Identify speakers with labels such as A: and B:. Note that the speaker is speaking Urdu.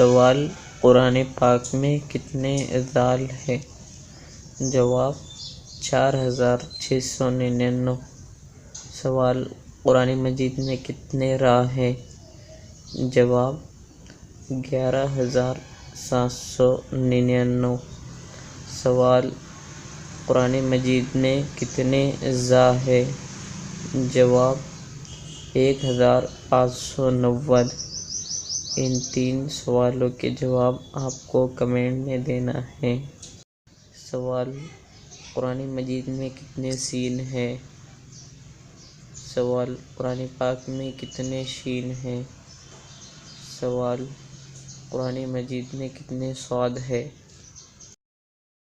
A: سوال: قرآن پاک میں کتنے ذال ہیں؟ جواب: 4699۔ سوال: قرآن مجید میں کتنے را ہیں؟ جواب: 11799۔ سوال: قرآن مجید میں کتنے زا ہیں؟ جواب: 1590۔ ان 3 سوالوں کے جواب آپ کو کمنٹ میں دینا ہے۔ سوال: قرآن مجید میں کتنے سین ہیں؟ سوال: قرآن پاک میں کتنے شین ہیں؟ سوال: قرآن مجید میں کتنے صاد ہیں؟